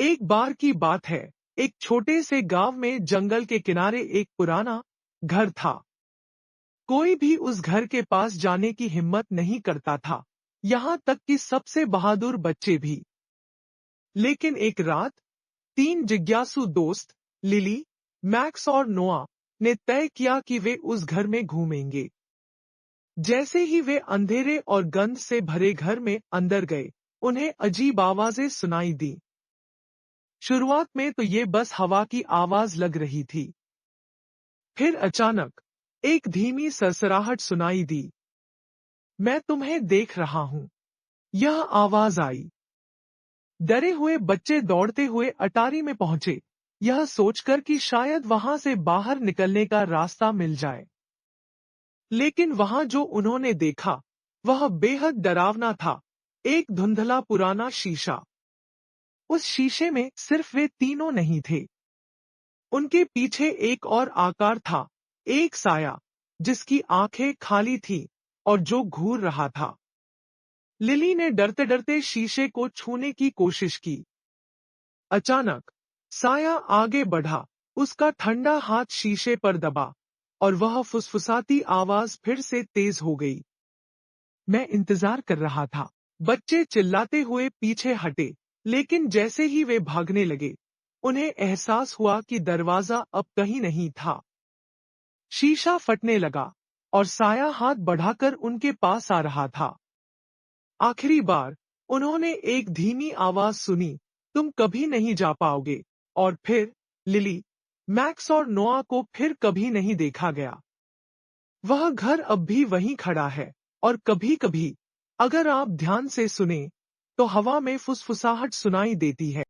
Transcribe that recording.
एक बार की बात है। एक छोटे से गांव में जंगल के किनारे एक पुराना घर था। कोई भी उस घर के पास जाने की हिम्मत नहीं करता था, यहाँ तक कि सबसे बहादुर बच्चे भी। लेकिन एक रात तीन जिज्ञासु दोस्त, लिली, मैक्स और नोआ, ने तय किया कि वे उस घर में घूमेंगे। जैसे ही वे अंधेरे और गंध से भरे घर में अंदर गए, उन्हें अजीब आवाजें सुनाई दी। शुरुआत में तो ये बस हवा की आवाज लग रही थी। फिर अचानक एक धीमी सरसराहट सुनाई दी। मैं तुम्हें देख रहा हूं, यह आवाज आई। डरे हुए बच्चे दौड़ते हुए अटारी में पहुंचे, यह सोचकर कि शायद वहां से बाहर निकलने का रास्ता मिल जाए। लेकिन वहां जो उन्होंने देखा, वह बेहद डरावना था। एक धुंधला पुराना शीशा। उस शीशे में सिर्फ वे तीनों नहीं थे। उनके पीछे एक और आकार था, एक साया, जिसकी आंखें खाली थीं और जो घूर रहा था। लिली ने डरते डरते शीशे को छूने की कोशिश की। अचानक साया आगे बढ़ा, उसका ठंडा हाथ शीशे पर दबा, और वह फुसफुसाती आवाज फिर से तेज हो गई। मैं इंतजार कर रहा था। बच्चे चिल्लाते हुए पीछे हटे, लेकिन जैसे ही वे भागने लगे, उन्हें एहसास हुआ कि दरवाजा अब कहीं नहीं था। शीशा फटने लगा और साया हाथ बढ़ाकर उनके पास आ रहा था। आखिरी बार उन्होंने एक धीमी आवाज सुनी, तुम कभी नहीं जा पाओगे। और फिर लिली, मैक्स और नोआ को फिर कभी नहीं देखा गया। वह घर अब भी वहीं खड़ा है, और कभी-कभी, अगर आप ध्यान से सुने, तो हवा में फुसफुसाहट सुनाई देती है।